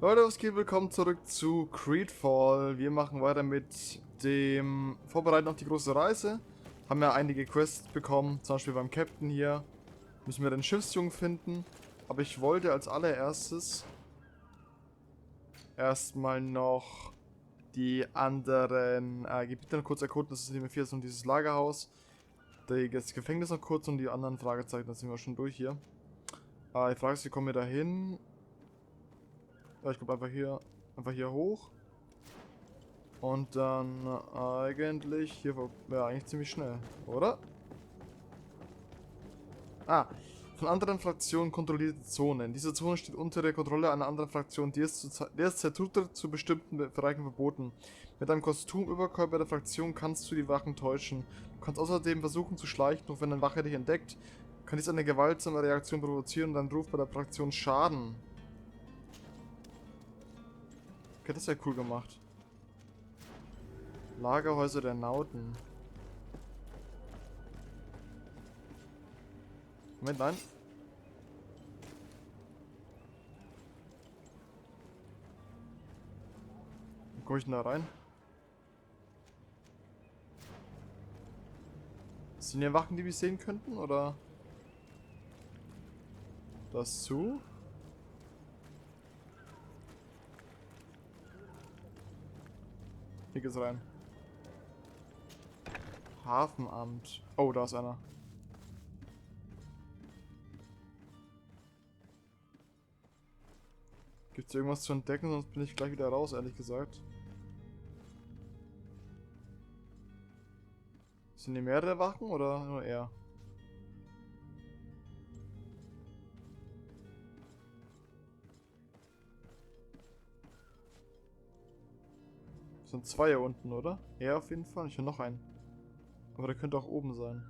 Leute, was geht? Willkommen zurück zu Greedfall. Wir machen weiter mit dem Vorbereiten auf die große Reise. Haben ja einige Quests bekommen, zum Beispiel beim Captain hier. Müssen wir den Schiffsjungen finden. Aber ich wollte als allererstes erstmal noch die anderen Gebiete noch kurz erkunden. Das ist Nummer 4, und dieses Lagerhaus. Das Gefängnis noch kurz und die anderen Fragezeichen, da sind wir schon durch hier. Die Frage ist, wie kommen wir da hin? Ja, ich glaube einfach hier hoch. Und dann eigentlich hier wäre eigentlich ziemlich schnell, oder? Von anderen Fraktionen kontrollierte Zonen. Diese Zone steht unter der Kontrolle einer anderen Fraktion. Der ist der Zutritt zu bestimmten Bereichen verboten. Mit einem Kostümüberkörper der Fraktion kannst du die Wachen täuschen. Du kannst außerdem versuchen zu schleichen, und wenn eine Wache dich entdeckt, kann dies eine gewaltsame Reaktion provozieren und dann ruft bei der Fraktion Schaden. Okay, das ist ja cool gemacht. Lagerhäuser der Nauten. Moment, nein. Wie komme ich denn da rein? Sind hier Wachen, die wir sehen könnten, oder? Das zu? Hier geht's rein. Hafenamt. Oh, da ist einer. Gibt's hier irgendwas zu entdecken, sonst bin ich gleich wieder raus, ehrlich gesagt. Sind hier mehrere Wachen oder nur er? Es sind zwei hier unten, oder? Er auf jeden Fall. Ich höre noch einen. Aber der könnte auch oben sein.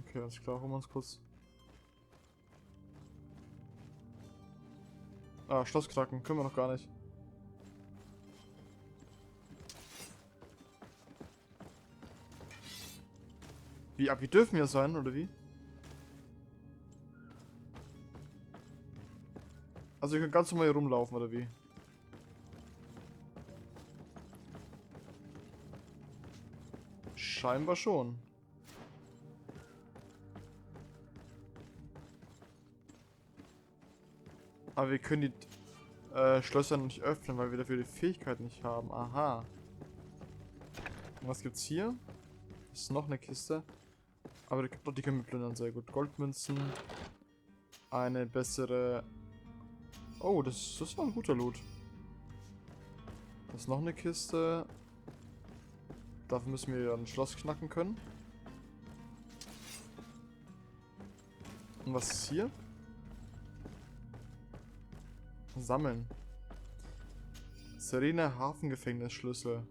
Okay, alles klar. Holen wir uns kurz. Schloss knacken. Können wir noch gar nicht. Wie dürfen wir sein, oder wie? Also wir können ganz normal hier rumlaufen, oder wie? Scheinbar schon. Aber wir können die Schlösser nicht öffnen, weil wir dafür die Fähigkeit nicht haben. Aha. Und was gibt's hier? Das ist noch eine Kiste. Aber die können wir plündern, sehr gut. Goldmünzen. Eine bessere... Oh, das war ein guter Loot. Das ist noch eine Kiste. Dafür müssen wir ja ein Schloss knacken können. Und was ist hier? Sammeln. Serena Hafengefängnisschlüssel.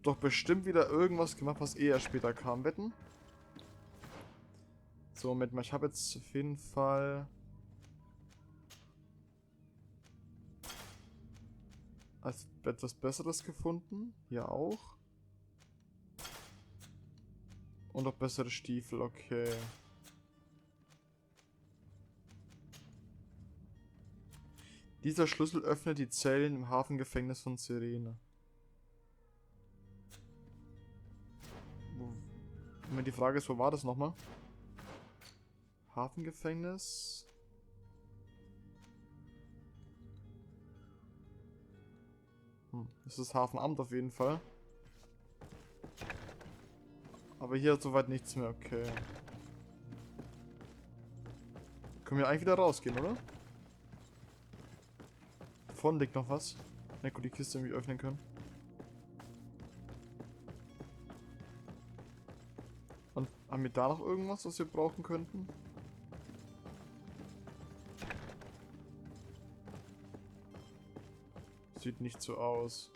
Doch bestimmt wieder irgendwas gemacht, was eher später kam. Wetten? So, Moment mal. Ich habe jetzt auf jeden Fall... etwas Besseres gefunden. Hier auch. Und auch bessere Stiefel. Okay. Dieser Schlüssel öffnet die Zellen im Hafengefängnis von Sirene. Die Frage ist, wo war das nochmal? Hafengefängnis. Das ist Hafenamt auf jeden Fall. Aber hier hat soweit nichts mehr, okay. Können wir eigentlich wieder rausgehen, oder? Vorne liegt noch was. Ne, gut, die Kiste irgendwie öffnen können. Und haben wir da noch irgendwas, was wir brauchen könnten? Sieht nicht so aus.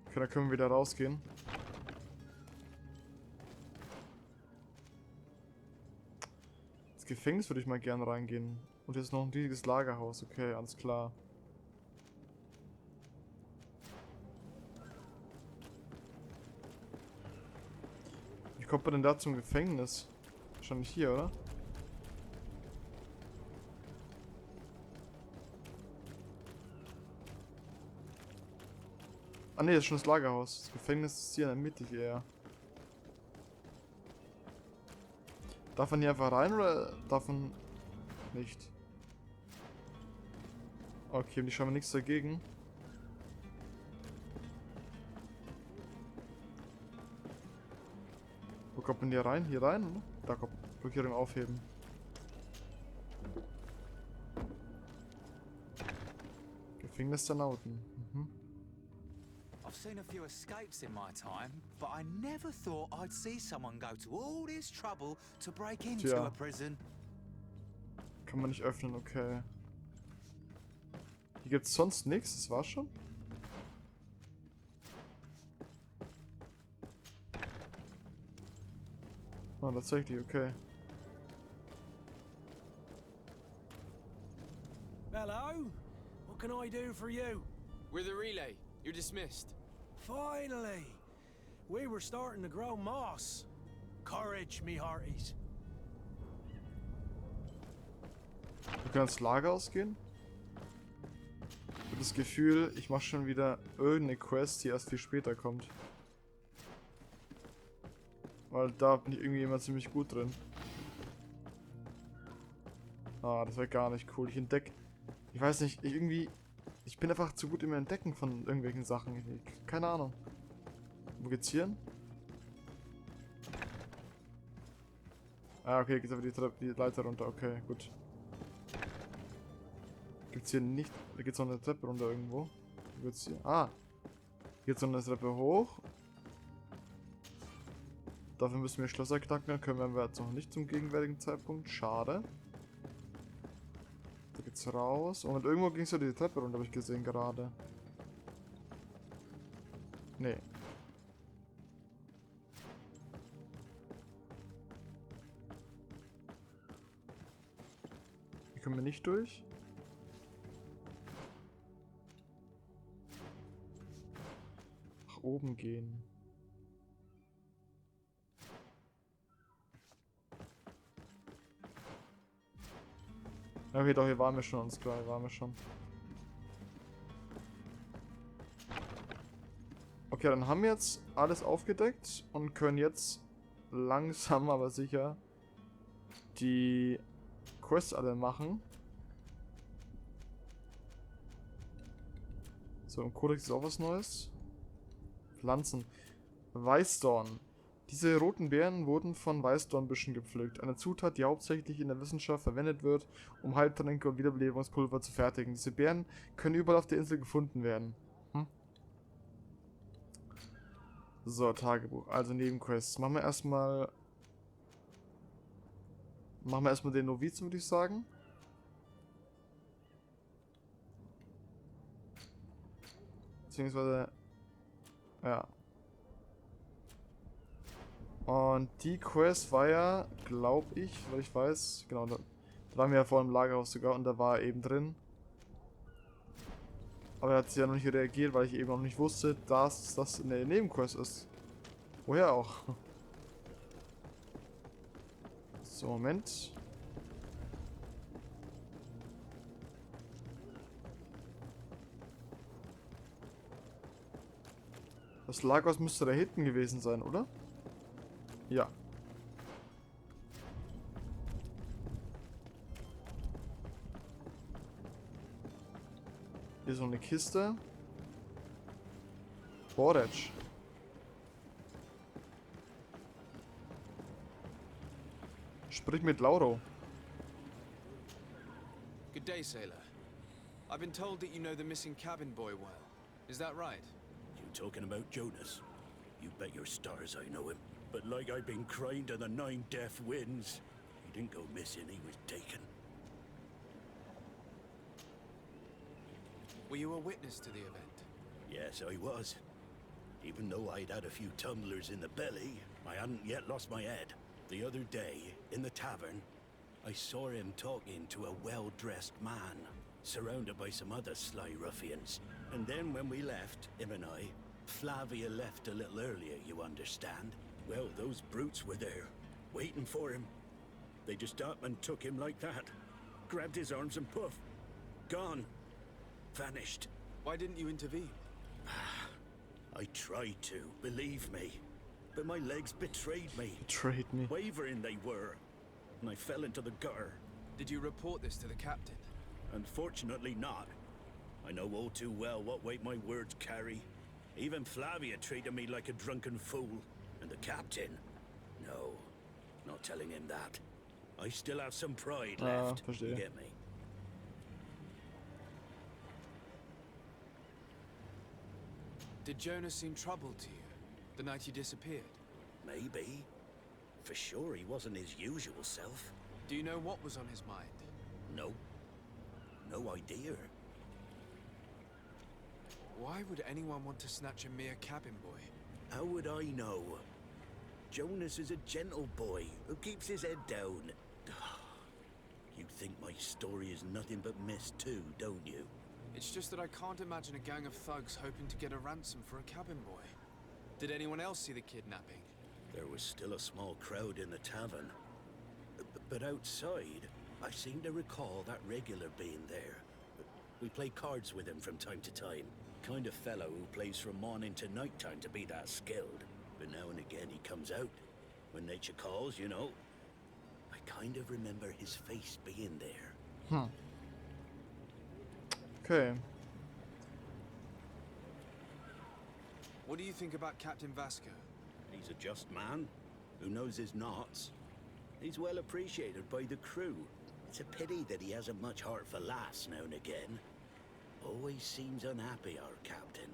Okay, dann können wir wieder rausgehen. Das Gefängnis würde ich mal gerne reingehen. Und jetzt noch ein riesiges Lagerhaus. Okay, alles klar. kommt man denn da zum Gefängnis? Wahrscheinlich hier, oder? Ah ne, das ist schon das Lagerhaus. Das Gefängnis ist hier in der Mitte eher. Darf man hier einfach rein oder darf man nicht? Okay, die schauen wir nichts dagegen. Wo kommt man hier rein? Hier rein, oder? Da kommt Blockierung aufheben. Gefängnis der Lauten. Mhm. I've seen a few escapes in my time, but I never thought I'd see someone go to all this trouble to break into Tja. a prison. Kann man nicht öffnen, okay. Hier gibt's sonst nichts, das war's schon. Ah, tatsächlich, okay. Hello? What can I do for you? We're the relay. You're dismissed. Finally! We were starting to grow moss. Courage, me hearties. Wir können ins Lagerhaus gehen. Ich habe das Gefühl, ich mache schon wieder irgendeine Quest, die erst viel später kommt. Weil da bin ich irgendwie immer ziemlich gut drin. Ah, das wäre gar nicht cool. Ich entdecke... Ich weiß nicht, ich bin einfach zu gut im Entdecken von irgendwelchen Sachen. Keine Ahnung. Wo geht's hier hin? Ah, okay, geht's aber die Leiter runter. Okay, gut. Gibt's hier nicht... Da geht's noch eine Treppe runter irgendwo. Wo geht's hier? Ah! Hier geht's noch eine Treppe hoch. Dafür müssen wir Schlösser knacken. Dann können wir jetzt noch nicht zum gegenwärtigen Zeitpunkt. Schade. Da geht's raus. Und irgendwo ging es ja die Treppe runter, habe ich gesehen gerade. Nee. Hier können wir nicht durch. Nach oben gehen. Okay, doch, hier waren wir schon, uns klar, hier waren wir schon. Okay, dann haben wir jetzt alles aufgedeckt und können jetzt langsam, aber sicher die Quests alle machen. So, im Kodex ist auch was Neues. Pflanzen. Weißdorn. Diese roten Beeren wurden von Weißdornbüschen gepflückt. Eine Zutat, die hauptsächlich in der Wissenschaft verwendet wird, um Heiltränke und Wiederbelebungspulver zu fertigen. Diese Beeren können überall auf der Insel gefunden werden. So, Tagebuch. Also Nebenquests. Machen wir erstmal den Novizen, würde ich sagen. Beziehungsweise... Ja. Und die Quest war ja, glaube ich, weil ich weiß, genau, da waren wir ja vor dem Lagerhaus sogar und da war er eben drin. Aber er hat sich ja noch nicht reagiert, weil ich eben noch nicht wusste, dass das eine Nebenquest ist. Woher auch? So, Moment. Das Lagerhaus müsste da hinten gewesen sein, oder? Ja. Hier ist noch eine Kiste. Borage. Sprich mit Lauro. Good day, sailor. I've been told that you know the missing cabin boy well. Is that right? You talking about Jonas? You bet your stars I know him. But like I've been crying to the 9 deaf winds, he didn't go missing, he was taken. Were you a witness to the event? Yes, I was. Even though I'd had a few tumblers in the belly, I hadn't yet lost my head. The other day, in the tavern, I saw him talking to a well-dressed man, surrounded by some other sly ruffians. And then when we left, him and I, Flavia left a little earlier, you understand. Well, those brutes were there, waiting for him. They just up and took him like that. Grabbed his arms and poof. Gone. Vanished. Why didn't you intervene? I tried to, believe me. But my legs betrayed me. Betrayed me. Wavering they were. And I fell into the gutter. Did you report this to the captain? Unfortunately not. I know all too well what weight my words carry. Even Flavia treated me like a drunken fool. And the captain? No, not telling him that. I still have some pride left. You verstehe. get me? Did Jonas seem troubled to you the night you disappeared? Maybe. For sure he wasn't his usual self. Do you know what was on his mind? No. No idea. Why would anyone want to snatch a mere cabin boy? How would I know? Jonas is a gentle boy who keeps his head down. You think my story is nothing but mist too, don't you? It's just that I can't imagine a gang of thugs hoping to get a ransom for a cabin boy. Did anyone else see the kidnapping? There was still a small crowd in the tavern. But outside, I seem to recall that regular being there. We play cards with him from time to time. Kind of fellow who plays from morning to night time to be that skilled. But now and again he comes out. When nature calls, you know. I kind of remember his face being there. Okay. What do you think about Captain Vasco? He's a just man who knows his knots. He's well appreciated by the crew. It's a pity that he hasn't much heart for laughs now and again. Always seems unhappy, our captain.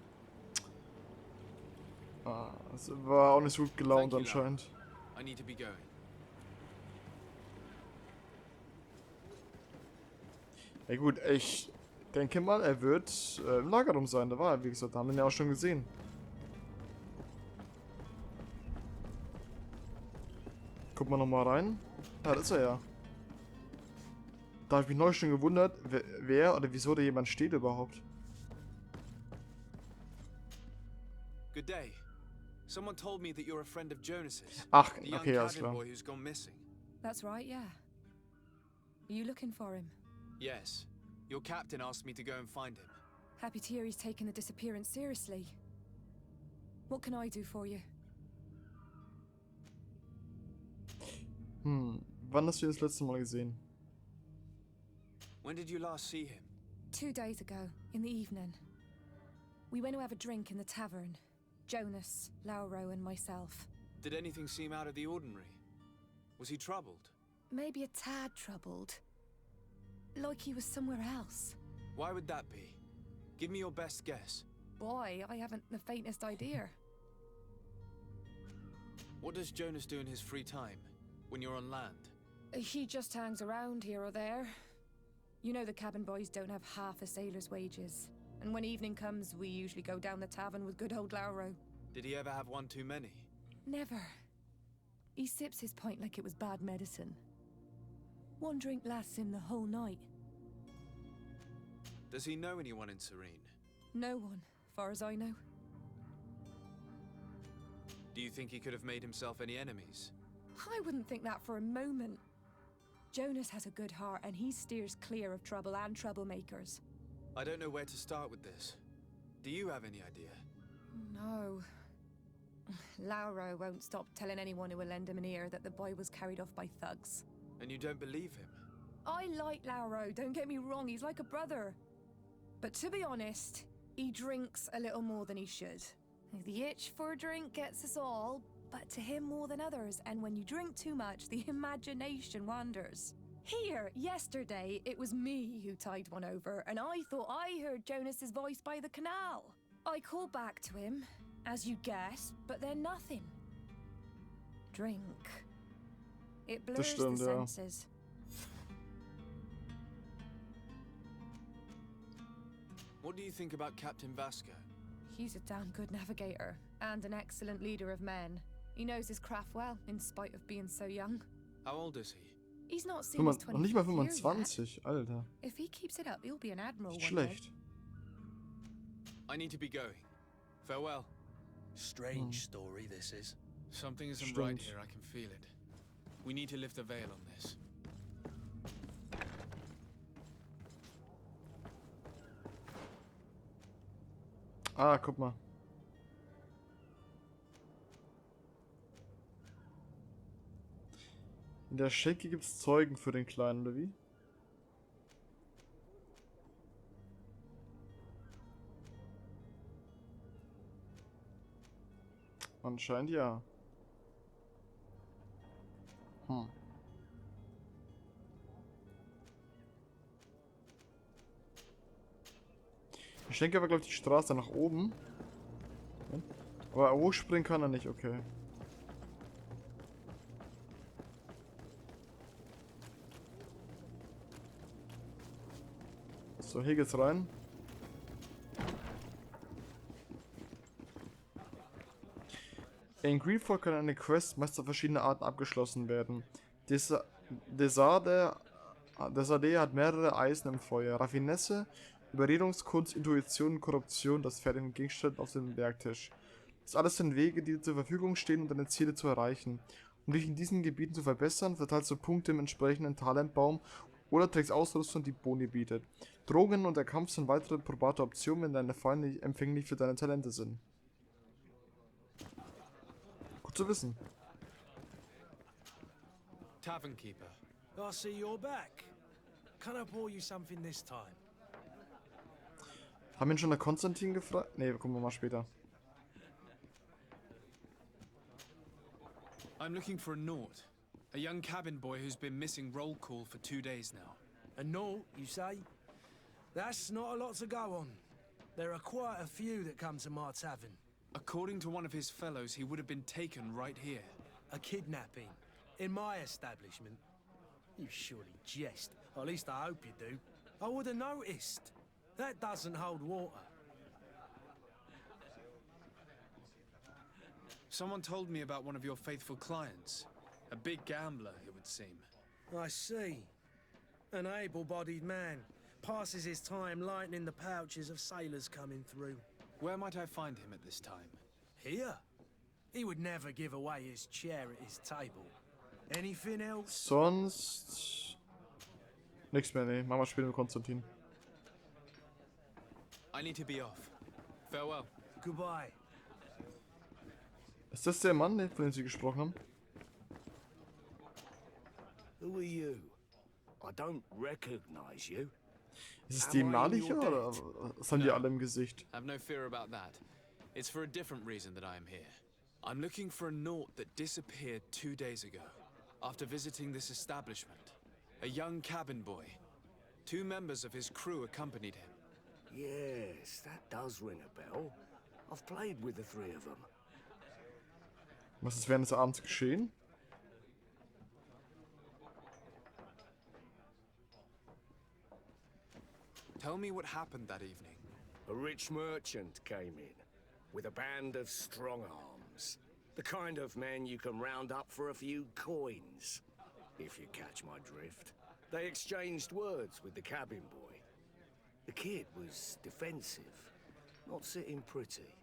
Es war auch nicht so gut gelaunt Thank you, anscheinend. I need to be going. Ja gut, ich denke mal, er wird im Lagerraum sein. Da war er, wie gesagt, da haben wir ihn ja auch schon gesehen. Gucken wir nochmal rein. Ja, das ist er ja. Da habe ich mich neulich schon gewundert, wer oder wieso da jemand steht überhaupt. Good day. Someone told me that you're a friend of Jonas's. Ach, The young okay, alles cabin klar. boy who's gone missing. That's right, yeah. Are you looking for him? Yes. Your captain asked me to go and find him. Happy to hear he's taken the disappearance seriously. What can I do for you? Wann hast du ihn das letzte Mal gesehen? When did you last see him? 2 days ago, in the evening. We went to have a drink in the tavern. Jonas, Lauro, and myself. Did anything seem out of the ordinary? Was he troubled? Maybe a tad troubled. Like he was somewhere else. Why would that be? Give me your best guess. Boy, I haven't the faintest idea. What does Jonas do in his free time, when you're on land? He just hangs around here or there. You know the cabin boys don't have half a sailor's wages. And when evening comes, we usually go down the tavern with good old Lauro. Did he ever have one too many? Never. He sips his pint like it was bad medicine. One drink lasts him the whole night. Does he know anyone in Serene? No one, far as I know. Do you think he could have made himself any enemies? I wouldn't think that for a moment. Jonas has a good heart and he steers clear of trouble and troublemakers. I don't know where to start with this. Do you have any idea? No. Lauro won't stop telling anyone who will lend him an ear that the boy was carried off by thugs. And you don't believe him? I like Lauro, don't get me wrong, he's like a brother. But to be honest, he drinks a little more than he should. The itch for a drink gets us all, but to him more than others, and when you drink too much, the imagination wanders. Here, yesterday, it was me who tied one over, and I thought I heard Jonas's voice by the canal. I called back to him, as you guessed, but then nothing. Drink. It blurs stimmt, the ja. senses. What do you think about Captain Vasco? He's a damn good navigator, and an excellent leader of men. He knows his craft well, in spite of being so young. How old is he? He's not seen his Noch nicht mal 25th year yet. 25, Alter. If he keeps it up, he'll be an admiral Nicht one day. schlecht. I need to be going. Farewell. Strange story this is. Something isn't right Stimmt. here, I can feel it. We need to lift the veil on this. Ah, guck mal. In der Schenke gibt es Zeugen für den Kleinen, oder wie? Anscheinend ja. Ich denke aber, glaube ich, die Straße nach oben. Aber hochspringen kann er nicht, okay. So, hier geht's rein. In Greedfall kann eine Quest meist auf verschiedene Arten abgeschlossen werden. Desade hat mehrere Eisen im Feuer. Raffinesse, Überredungskunst, Intuition, Korruption, das fertige Gegenstand auf dem Werktisch. Das alles sind Wege, die dir zur Verfügung stehen, um deine Ziele zu erreichen. Um dich in diesen Gebieten zu verbessern, verteilst du Punkte im entsprechenden Talentbaum oder trägst Ausrüstung, die Boni bietet. Drogen und der Kampf sind weitere probate Optionen, wenn deine Feinde nicht empfänglich für deine Talente sind. Gut zu wissen. Tavern keeper. I see you're back. Can I pour you something this time? Haben ihn schon der Konstantin gefragt? Ne, gucken wir mal später. I'm looking for a Naut. A young cabin boy who's been missing roll call for 2 days now. A Naut, you say? That's not a lot to go on. There are quite a few that come to my tavern. According to one of his fellows, he would have been taken right here. A kidnapping. In my establishment. You surely jest. Or at least I hope you do. I would have noticed. That doesn't hold water. Someone told me about one of your faithful clients. A big gambler, it would seem. I see. An able-bodied man. Passes his time lightening the pouches of sailors coming through. Where might I find him at this time? Here? He would never give away his chair at his table. Anything else? Sonst... Nix mehr, ne. Machen wir später mit Konstantin. I need to be off. Farewell. Goodbye. Ist das der Mann, von dem Sie gesprochen haben? Who are you? I don't recognize you. Ist es die Malicher oder was haben die alle im Gesicht? Have no fear about that. It's for a different reason that I am here. I'm looking for a Naut that disappeared 2 days ago, after visiting this establishment. A young cabin boy. 2 members of his crew accompanied him. Yes, that does ring a bell. I've played with the 3 of them. Was ist während des Abends geschehen? Tell me what happened that evening. A rich merchant came in, with a band of strong arms. The kind of men you can round up for a few coins, if you catch my drift. They exchanged words with the cabin boy. The kid was defensive, not sitting pretty.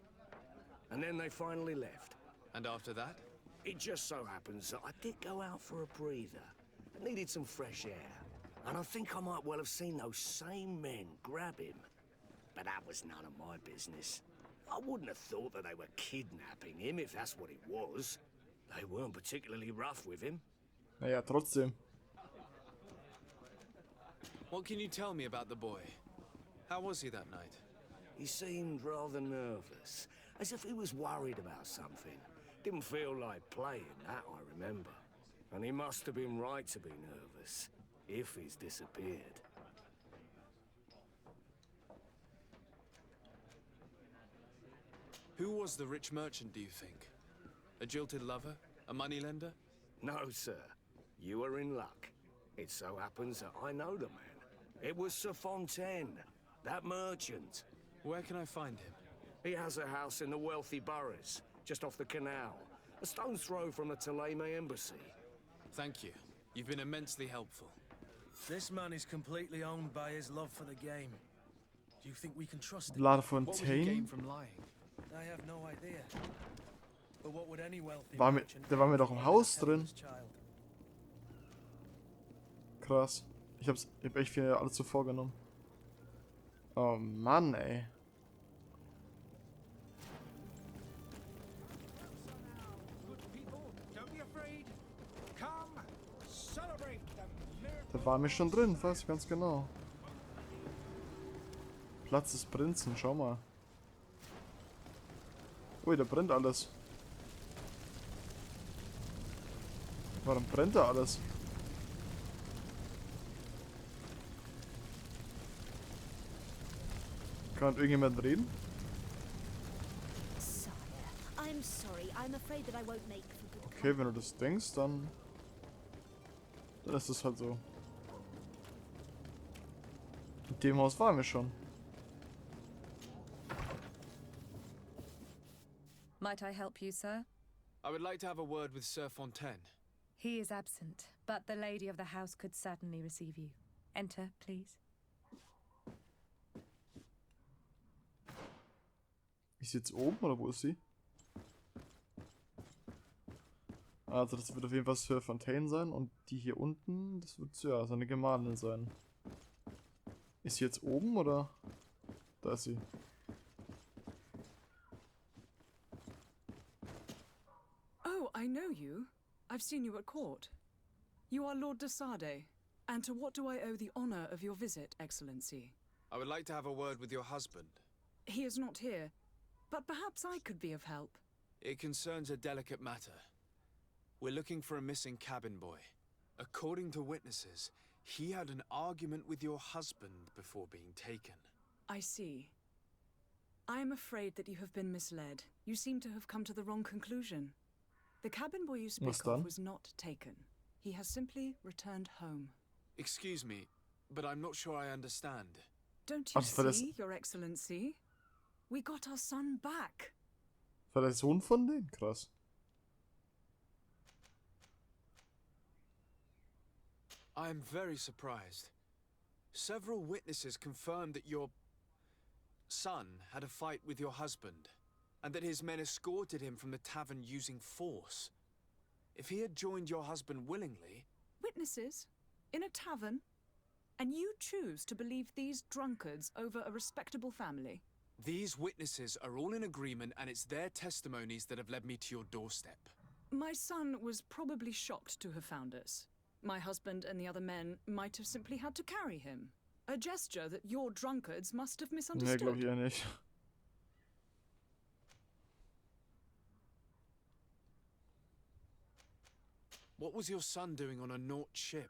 And then they finally left. And after that? It just so happens that I did go out for a breather. I needed some fresh air. And I think I might well have seen those same men grab him. But that was none of my business. I wouldn't have thought that they were kidnapping him if that's what it was. They weren't particularly rough with him. Naja, trotzdem. What can you tell me about the boy? How was he that night? He seemed rather nervous, as if he was worried about something. Didn't feel like playing, that I remember. And he must have been right to be nervous, if he's disappeared. Who was the rich merchant, do you think? A jilted lover? A moneylender? No, sir. You are in luck. It so happens that I know the man. It was Sir Fontaine, that merchant. Where can I find him? He has a house in the wealthy boroughs, just off the canal. A stone's throw from the Theleme embassy. Thank you. You've been immensely helpful. This man is completely owned by his love for the game. Do you think we can trust him? La What would he gain Fontaine? from lying? I have no idea. But what would any wealthy Der war mir doch im Haus drin. Krass. Ich hab echt viel alles so vorgenommen. Oh Mann, ey. Da war mir schon drin, weiß ich ganz genau. Platz des Prinzen, schau mal. Ui, da brennt alles. Warum brennt da alles? Kann irgendjemand reden? Sire, I'm sorry. I'm afraid that I won't make for good Okay, wenn du das denkst, dann ist es halt so. In dem Haus waren wir schon. Might I help you, sir? I would like to have a word with Sir Fontaine. He is absent, but the lady of the house could certainly receive you. Enter, please. Ist sie jetzt oben oder wo ist sie? Also das wird auf jeden Fall Sir Fontaine sein und die hier unten, das wird ja seine Gemahlin sein. Ist sie jetzt oben oder? Da ist sie. Oh, I know you. I've seen you at court. You are Lord de Sade. And to what do I owe the honor of your visit, Excellency? I would like to have a word with your husband. He is not here, but perhaps I could be of help. It concerns a delicate matter. We're looking for a missing cabin boy. According to witnesses, he had an argument with your husband before being taken. I see. I am afraid that you have been misled. You seem to have come to the wrong conclusion. The cabin boy you speak of was not taken. He has simply returned home. Excuse me, but I'm not sure I understand. Don't you see, Your Excellency? We got our son back. War der Sohn von denen? Krass. I am very surprised. Several witnesses confirmed that your son had a fight with your husband, and that his men escorted him from the tavern using force. If he had joined your husband willingly... Witnesses? In a tavern? And you choose to believe these drunkards over a respectable family? These witnesses are all in agreement, and it's their testimonies that have led me to your doorstep. My son was probably shocked to have found us. My husband and the other men might have simply had to carry him. A gesture that your drunkards must have misunderstood. Nee, glaube ich eher nicht. What was your son doing on a Naut ship?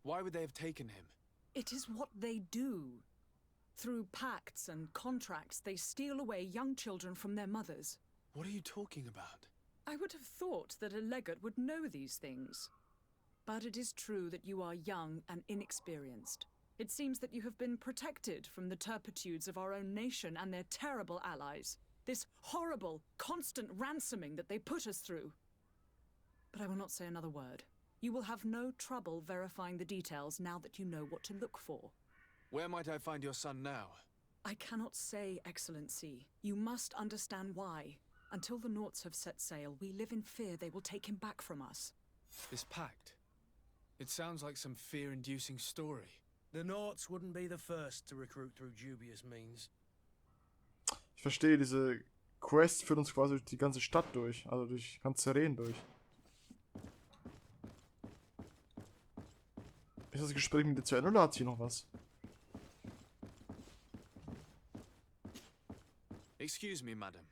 Why would they have taken him? It is what they do. Through pacts and contracts, they steal away young children from their mothers. What are you talking about? I would have thought that a legate would know these things. But it is true that you are young and inexperienced. It seems that you have been protected from the turpitudes of our own nation and their terrible allies. This horrible, constant ransoming that they put us through. But I will not say another word. You will have no trouble verifying the details now that you know what to look for. Where might I find your son now? I cannot say, Excellency. You must understand why. Until the Nauts have set sail, we live in fear they will take him back from us. This pact? It sounds like some fear-inducing story. The Nauts wouldn't be the first to recruit through dubious means. Ich verstehe, diese Quest führt uns quasi durch die ganze Stadt durch, also durch ganz Seren durch. Ist das Gespräch mit dir zu Ende oder hat hier noch was? Excuse me, madam,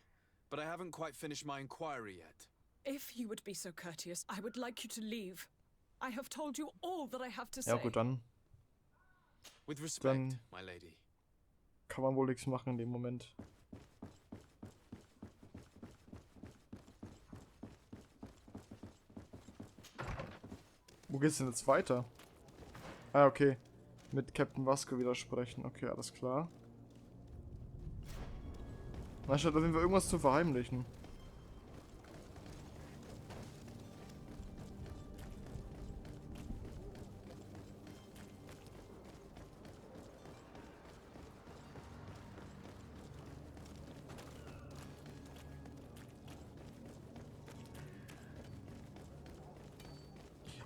but I haven't quite finished my inquiry yet. If you would be so courteous, I would like you to leave. I have told you all that I have to say. Ja gut, dann With respect, my lady. kann man wohl nichts machen in dem Moment. Wo geht's denn jetzt weiter? Ah, okay. Mit Captain Vasco widersprechen. Okay, alles klar. Na, statt auf jeden Fall irgendwas zu verheimlichen.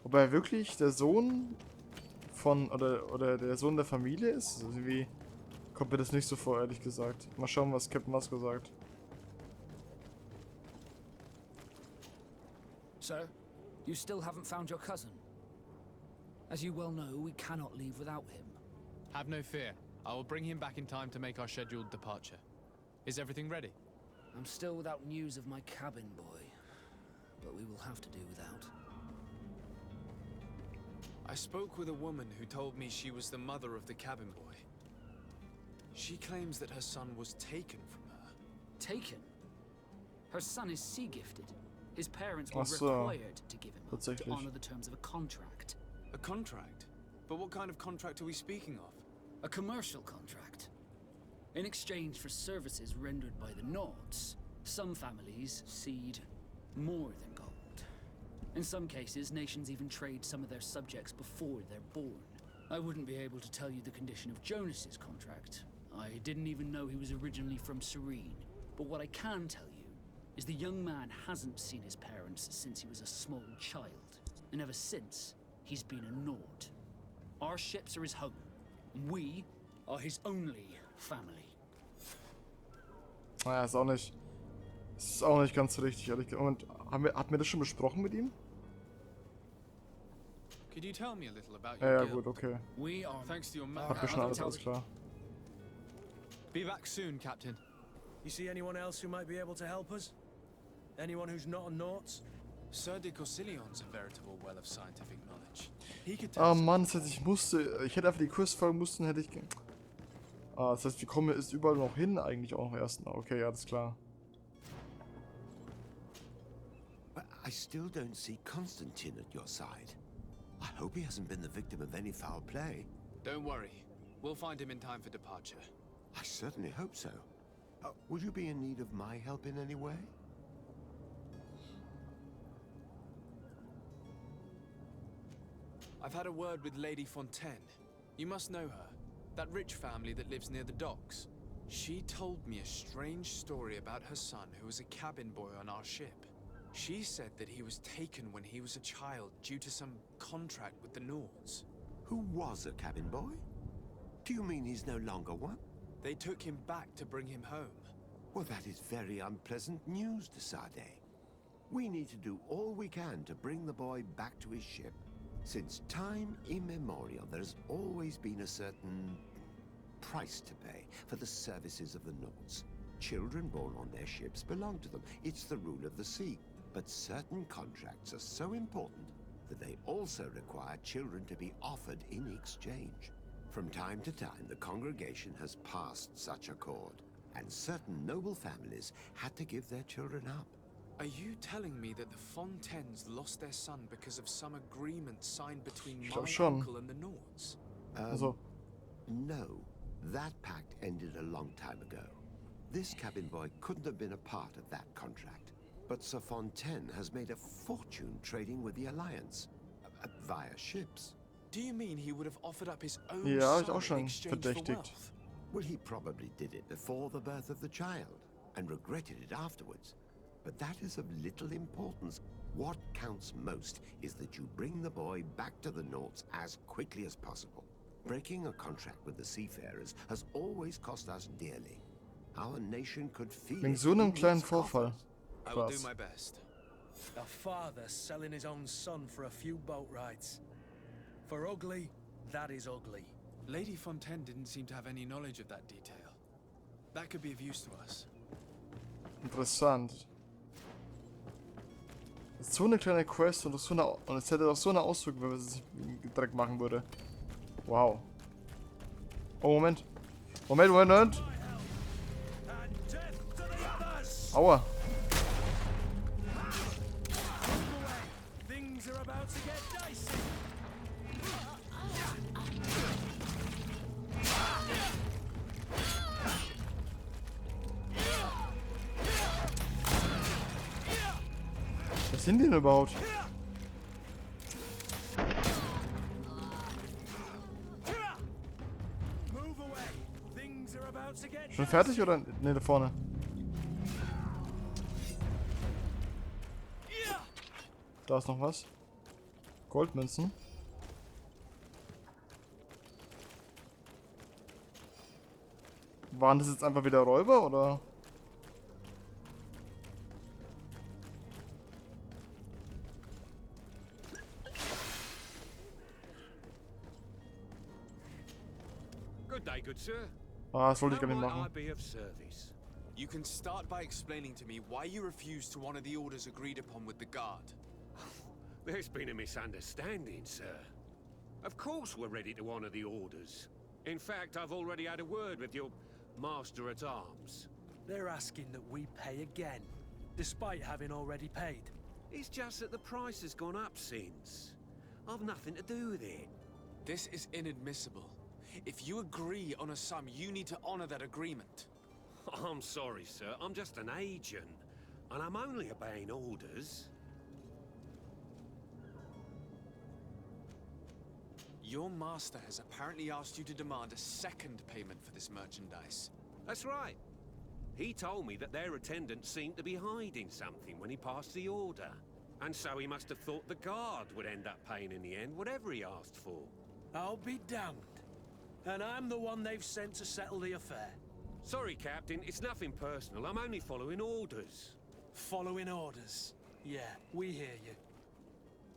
Ob er wirklich der Sohn von, oder der Sohn der Familie ist? Also irgendwie kommt mir das nicht so vor, ehrlich gesagt. Mal schauen, was Captain Musker sagt. Sir, you still haven't found your cousin. As you well know, we cannot leave without him. Have no fear. I will bring him back in time to make our scheduled departure. Is everything ready? I'm still without news of my cabin boy, but we will have to do without. I spoke with a woman who told me she was the mother of the cabin boy. She claims that her son was taken from her. Taken? Her son is sea gifted. His parents were Ach so. required to give him up to Tatsächlich. honor the terms of a contract. A contract? But what kind of contract are we speaking of? A commercial contract. In exchange for services rendered by the Nords, some families cede more than gold. In some cases, nations even trade some of their subjects before they're born. I wouldn't be able to tell you the condition of Jonas's contract. I didn't even know he was originally from Serene. But what I can tell you is the young man hasn't seen his parents since he was a small child. And ever since, he's been a Nord. Our ships are his home. And we are his only family. Naja, ist auch nicht ganz so richtig, ehrlich gesagt. Und hatten wir das schon besprochen mit ihm? Could you tell me a little about your Ja, guild? gut, okay. We are... Thanks to your Hab mir schon alles klar. Be back soon, Captain. You see anyone else who might be able to help us? Anyone who's not a Naut? Sir de Corsillion's a veritable well of scientific knowledge. He could tell Oh us Mann, das heißt, ich hätte einfach die Kurs folgen müssen, hätte ich... das heißt, wir kommen ist überall noch hin, eigentlich auch noch erst. Okay, ja, das ist klar. But I still don't see Constantine at your side. I hope he hasn't been the victim of any foul play. Don't worry. We'll find him in time for departure. I certainly hope so. Would you be in need of my help in any way? I've had a word with Lady Fontaine. You must know her. That rich family that lives near the docks. She told me a strange story about her son who was a cabin boy on our ship. She said that he was taken when he was a child due to some contract with the Nords. Who was a cabin boy? Do you mean he's no longer one? They took him back to bring him home. Well, that is very unpleasant news, de Sade. We need to do all we can to bring the boy back to his ship. Since time immemorial, there's always been a certain price to pay for the services of the Nords. Children born on their ships belong to them. It's the rule of the sea. But certain contracts are so important that they also require children to be offered in exchange. From time to time, the congregation has passed such accord, and certain noble families had to give their children up. Are you telling me that the Fontaines lost their son because of some agreement signed between my uncle and the Nords? Also, No, that pact ended a long time ago. This cabin boy couldn't have been a part of that contract. But Sir Fontaine has made a fortune trading with the Alliance, via ships. Do you mean he would have offered up his own ja, hab ich auch son in schon exchange for verdächtigt. wealth? Well, he probably did it before the birth of the child, and regretted it afterwards. But that is of little importance. What counts most is that you bring the boy back to the Nords as quickly as possible. Breaking a contract with the seafarers has always cost us dearly. Our nation could feel wegen it so einem in kleinen its Vorfall. coffers. I will do Krass. my best. A father selling his own son for a few boat rides. For ugly, that is ugly. Lady Fontaine didn't seem to have any knowledge of that detail. That could be of use to us. Interessant. Das ist so eine kleine Quest und es hätte auch so eine Auswirkung, wenn man es nicht direkt machen würde. Wow. Oh, Moment. Moment. And death to the others! Aua. Things are about to get dicey. Was sind die denn überhaupt? Move away. Things are about to get Schon fertig oder? Ne, da vorne. Da ist noch was. Goldmünzen. Waren das jetzt einfach wieder Räuber, oder? Good day, good sir. Ah, das wollte ich How gar nicht might I machen. be of service? You can start by explaining to me why you refuse to honor the orders agreed upon with the guard. There's been a misunderstanding, sir. Of course we're ready to honor the orders. In fact, I've already had a word with your master-at-arms. They're asking that we pay again, despite having already paid. It's just that the price has gone up since. I've nothing to do with it. This is inadmissible. If you agree on a sum, you need to honor that agreement. I'm sorry, sir. I'm just an agent. And I'm only obeying orders. Your master has apparently asked you to demand a second payment for this merchandise. That's right. He told me that their attendant seemed to be hiding something when he passed the order. And so he must have thought the guard would end up paying in the end, whatever he asked for. I'll be damned. And I'm the one they've sent to settle the affair. Sorry, Captain, it's nothing personal. I'm only following orders. Following orders. Yeah, we hear you.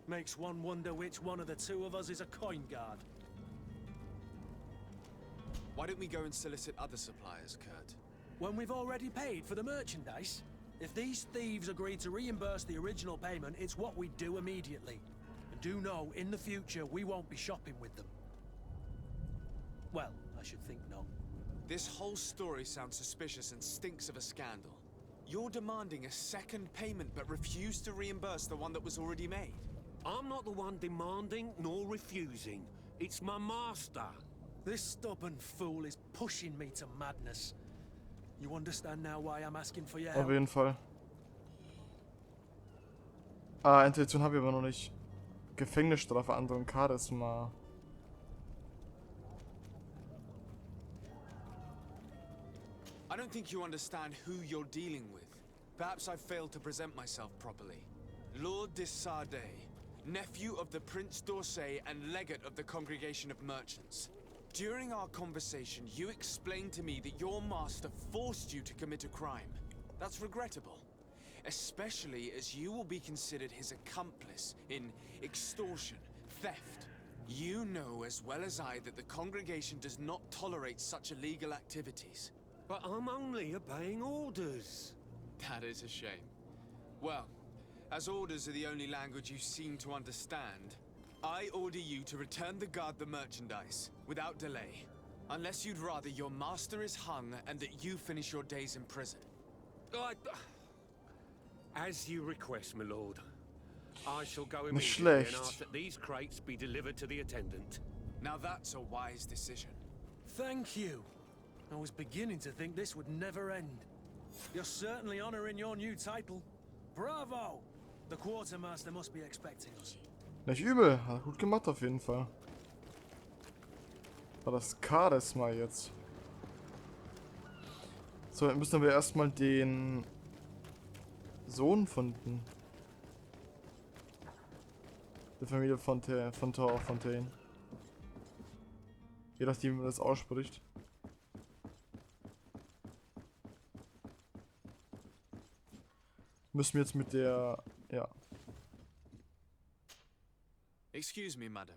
Makes one wonder which one of the two of us is a coin guard. Why don't we go and solicit other suppliers, Kurt? When we've already paid for the merchandise? If these thieves agree to reimburse the original payment, it's what we do immediately. And do know, in the future, we won't be shopping with them. Well, I should think not. This whole story sounds suspicious and stinks of a scandal. You're demanding a second payment but refuse to reimburse the one that was already made. I'm not the one demanding nor refusing. It's my master. This stubborn fool is pushing me to madness. You understand now why I'm asking for your help? Auf jeden Fall. Ah, Intuition habe ich aber noch nicht. Gefängnisstrafe, anderen Charisma. I don't think you understand who you're dealing with. Perhaps I failed to present myself properly. Lord de Sardet, nephew of the Prince d'Orsay and legate of the Congregation of Merchants. During our conversation, you explained to me that your master forced you to commit a crime. That's regrettable, especially as you will be considered his accomplice in extortion, theft. You know as well as I that the congregation does not tolerate such illegal activities. But I'm only obeying orders. That is a shame. Well, as orders are the only language you seem to understand, I order you to return the guard the merchandise, without delay. Unless you'd rather your master is hung and that you finish your days in prison. As you request, my lord. I shall go Nicht immediately and schlecht. ask that these crates be delivered to the attendant. Now that's a wise decision. Thank you. I was beginning to think this would never end. You're certainly honoring your new title. Bravo! The quartermaster must be expecting us. Nicht übel. Hat gut gemacht auf jeden Fall. War das Charisma jetzt. So, dann müssen wir erstmal den Sohn finden. Der Familie von Fontaine. Je nachdem, wie man das ausspricht. Müssen wir jetzt mit der... Ja. Excuse me, madam,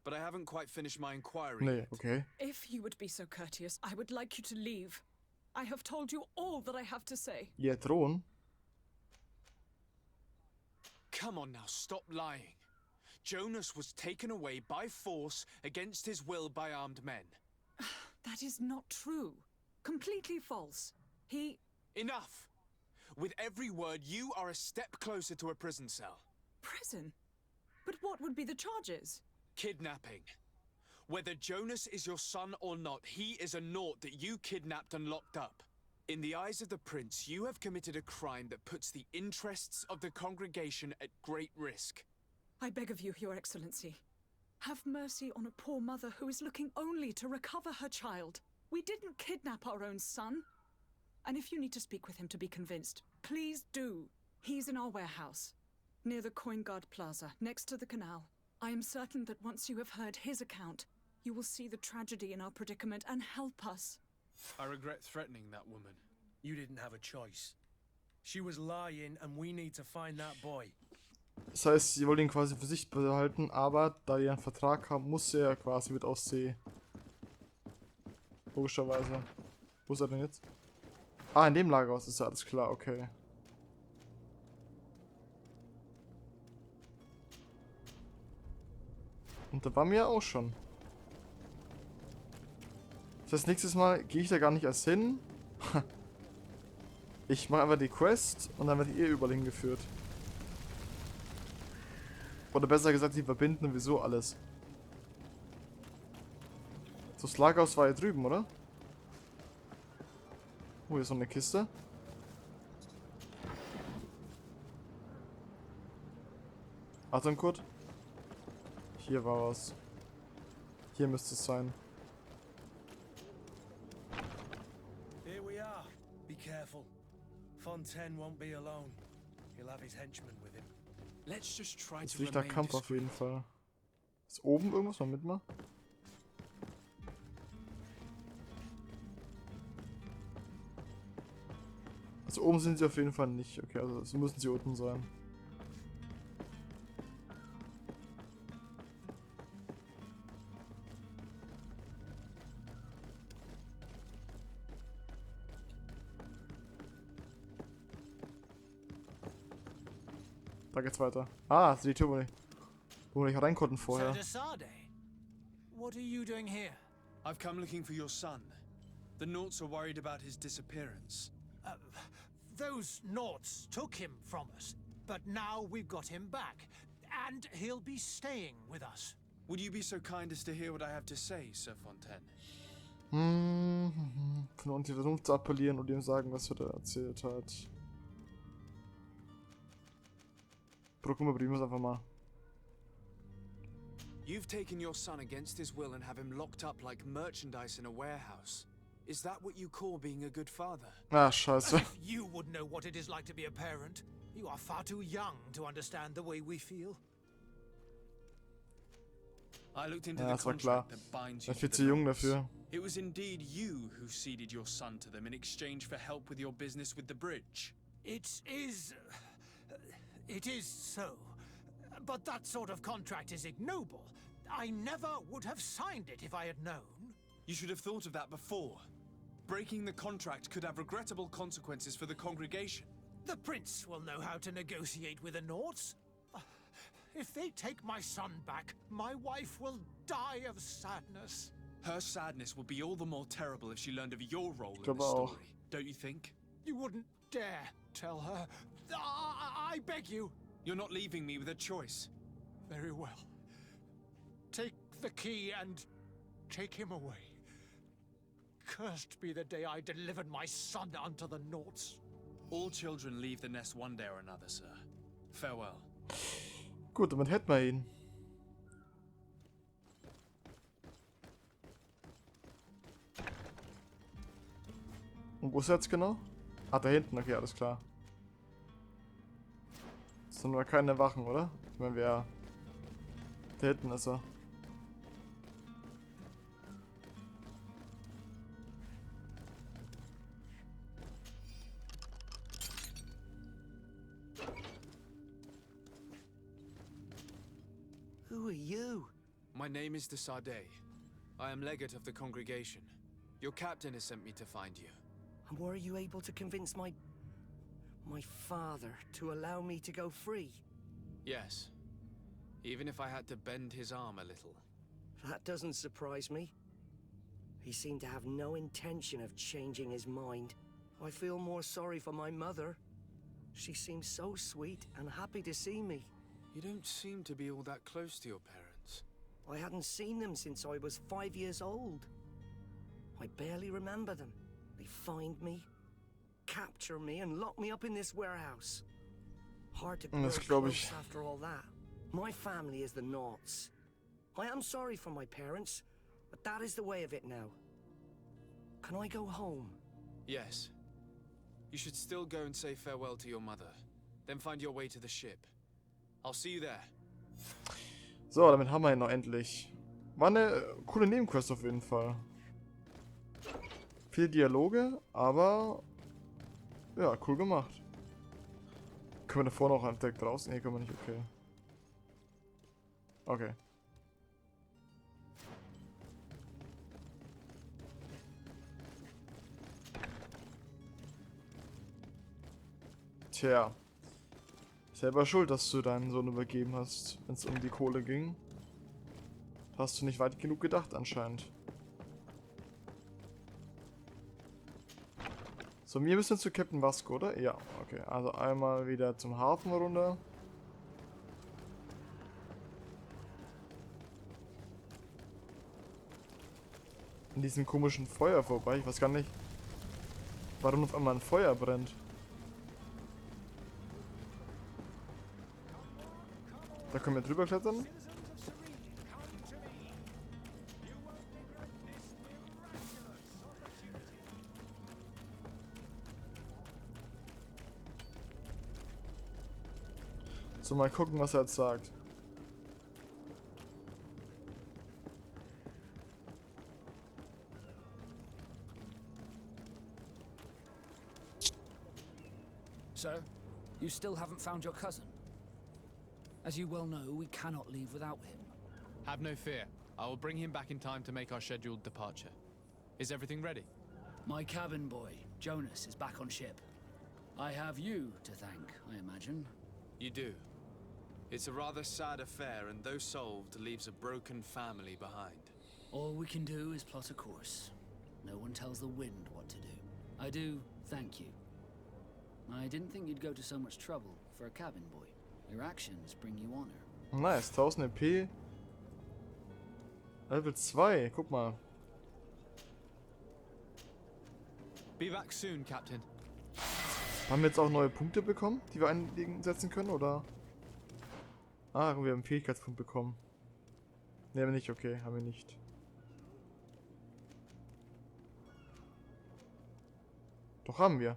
but I haven't quite finished my inquiry Nee, yet. okay. If you would be so courteous, I would like you to leave. I have told you all that I have to say. Ja, drohen. Come on now, stop lying. Jonas was taken away by force against his will by armed men. That is not true. Completely false. He... Enough! With every word, you are a step closer to a prison cell. Prison? But what would be the charges? Kidnapping. Whether Jonas is your son or not, he is a naught that you kidnapped and locked up. In the eyes of the prince, you have committed a crime that puts the interests of the congregation at great risk. I beg of you, Your Excellency. Have mercy on a poor mother who is looking only to recover her child. We didn't kidnap our own son. And if you need to speak with him to be convinced, please do. He's in our warehouse, near the Coin Guard Plaza, next to the canal. I am certain that once you have heard his account, you will see the tragedy in our predicament and help us. I regret threatening that woman. You didn't have a choice. She was lying and we need to find that boy. Das heißt, sie wollen ihn quasi für sich behalten, aber da die einen Vertrag haben, muss er quasi mit aus See. Logischerweise. Wo ist er denn jetzt? Ah, in dem Lagerhaus ist ja alles klar, okay. Und da waren wir ja auch schon. Das heißt, nächstes Mal gehe ich da gar nicht erst hin. Ich mache einfach die Quest und dann wird ihr überall hingeführt. Oder besser gesagt, sie verbinden wieso alles. So, das Lagerhaus war hier drüben, oder? Oh, hier ist noch eine Kiste. Achtung, Kurt. Hier war was. Hier müsste es sein. Here we are. Be careful. Fontaine won't be alone. He'll have his henchmen with him. Let's just try Jetzt to liegt da remain Kampf auf discreet. jeden Fall. Ist oben irgendwas mal mitmachen? Also oben sind sie auf jeden Fall nicht. Okay, also so müssen sie unten sein. Da geht's weiter. Ah, das ist die Tür, wo wir nicht rein konnten vorher. What are you doing here? I've come looking for your son. The Naughts are worried about his disappearance. Those Naughts took him from us, but now we've got him back, and he'll be staying with us. Would you be so kind as to hear what I have to say, Sir Fontaine? Von unten die Vernunft zu appellieren und ihm sagen, was er da erzählt hat. Bro, guck mal, probieren wir es einfach mal. You've taken your son against his will and have him locked up like merchandise in a warehouse. Is that what you call being a good father? Ah, scheiße. As if you would know what it is like to be a parent. You are far too young to understand the way we feel. I looked into Ja, the das war klar. contract that binds Er you ist to viel the zu jung Naughts. dafür. It was indeed you who ceded your son to them in exchange for help with your business with the bridge. It is so. But that sort of contract is ignoble. I never would have signed it if I had known. You should have thought of that before. Breaking the contract could have regrettable consequences for the congregation. The prince will know how to negotiate with the Naughts. If they take my son back, my wife will die of sadness. Her sadness will be all the more terrible if she learned of your role in the glaube auch. story, don't you think? You wouldn't dare tell her. I beg you. You're not leaving me with a choice. Very well. Take the key and take him away. Cursed be the day I delivered my son unto the Naughts. All children leave the nest one day or another, sir. Farewell. Gut, damit hätten wir ihn. Und wo ist er jetzt genau? Ah, da hinten, okay, alles klar. Das sind aber keine Wachen, oder? Ich meine, wer... Da hinten ist er. Who are you? My name is de Sade. I am legate of the congregation. Your captain has sent me to find you. And were you able to convince my father to allow me to go free? Yes. Even if I had to bend his arm a little. That doesn't surprise me. He seemed to have no intention of changing his mind. I feel more sorry for my mother. She seemed so sweet and happy to see me. You don't seem to be all that close to your parents. I hadn't seen them since I was 5 years old. I barely remember them. They find me, capture me, and lock me up in this warehouse. Hard to Das grow glaube ich. close after all that. My family is the Naughts. I am sorry for my parents, but that is the way of it now. Can I go home? Yes. You should still go and say farewell to your mother. Then find your way to the ship. I'll see you there. So, damit haben wir ihn noch endlich. War eine coole Nebenquest auf jeden Fall. Viele Dialoge, aber ja, cool gemacht. Können wir da vorne auch direkt draußen? Nee, können wir nicht, okay. Okay. Tja. Selber schuld, dass du deinen Sohn übergeben hast, wenn es um die Kohle ging. Hast du nicht weit genug gedacht anscheinend. So, wir müssen zu Captain Vasco, oder? Ja, okay. Also einmal wieder zum Hafen runter. In diesem komischen Feuer vorbei. Ich weiß gar nicht, warum auf einmal ein Feuer brennt. Da können wir drüber klettern. So, mal gucken, was er jetzt sagt. So, you still haven't found your cousin? As you well know, we cannot leave without him. Have no fear. I will bring him back in time to make our scheduled departure. Is everything ready? My cabin boy, Jonas, is back on ship. I have you to thank, I imagine. You do. It's a rather sad affair, and though solved, leaves a broken family behind. All we can do is plot a course. No one tells the wind what to do. I do thank you. I didn't think you'd go to so much trouble for a cabin boy. Your actions bring you honor. Nice, 1000 EP. Level 2, guck mal. Be back soon, Captain. Haben wir jetzt auch neue Punkte bekommen, die wir einsetzen können, oder? Ah, wir haben einen Fähigkeitspunkt bekommen. Ne, haben wir nicht, okay, haben wir nicht. Doch, haben wir.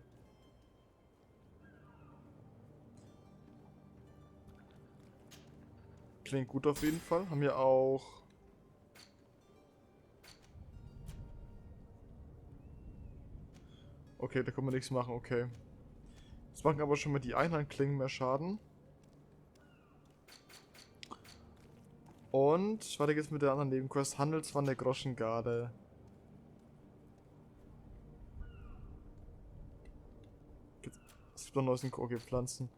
Klingt gut auf jeden Fall. Haben wir auch... Okay, da können wir nichts machen, okay. Jetzt machen aber schon mal die Einhandklingen mehr Schaden. Und weiter geht's mit der anderen Nebenquest. Handelswand der Groschengarde. Es gibt noch neues in okay, Pflanzen.